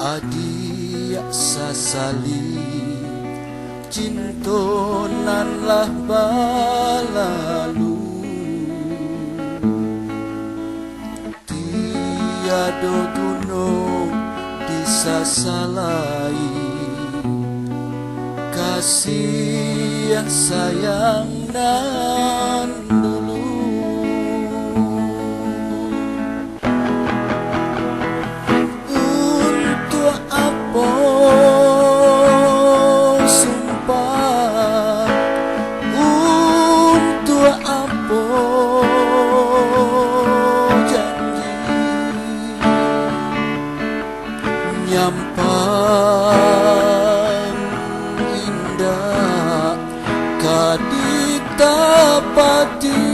Adik sasali cintonanlah balalu, tiada gunung disasalai kasih yang sayang nan dulu. Untuk apa sumpah, untuk apa janji, nyampang indah kadita pati.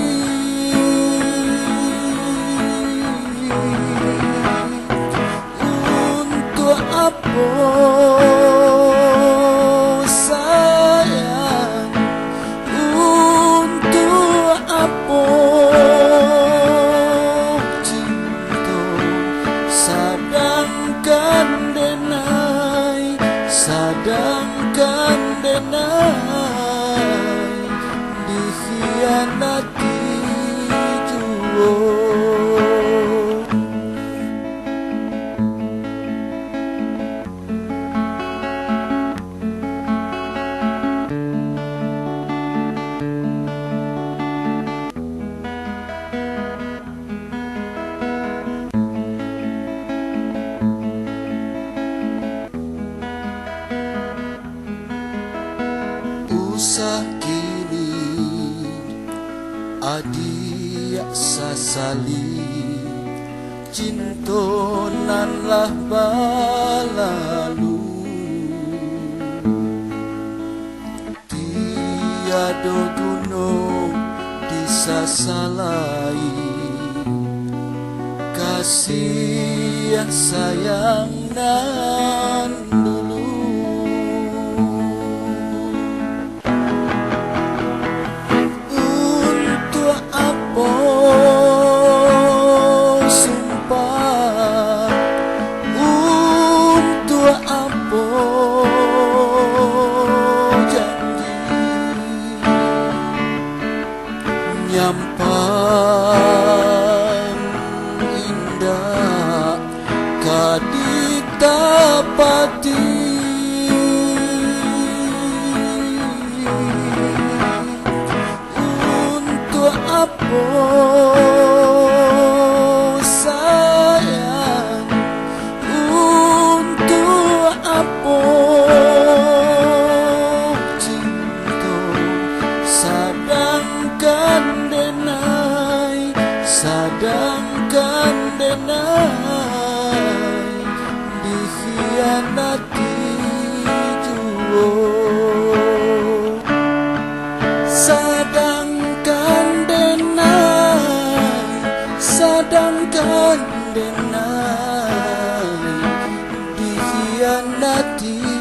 Untuk apa sayang, untuk apa cinta, sadangkan denai, sadangkan denai dikhianati jua. Usah kini adik sasali cintonanlah balalu, tiada gunung disasalai kasih yang sayang nan dulu. Untuk apa sumpah, untuk apa janji, nyampang indah kadita pati. Untuk apa sayang, untuk apa cinta, sadangkan denai, sadangkan denai dikhianati jua. Sadangkan denai, sadangkan denai dikhianati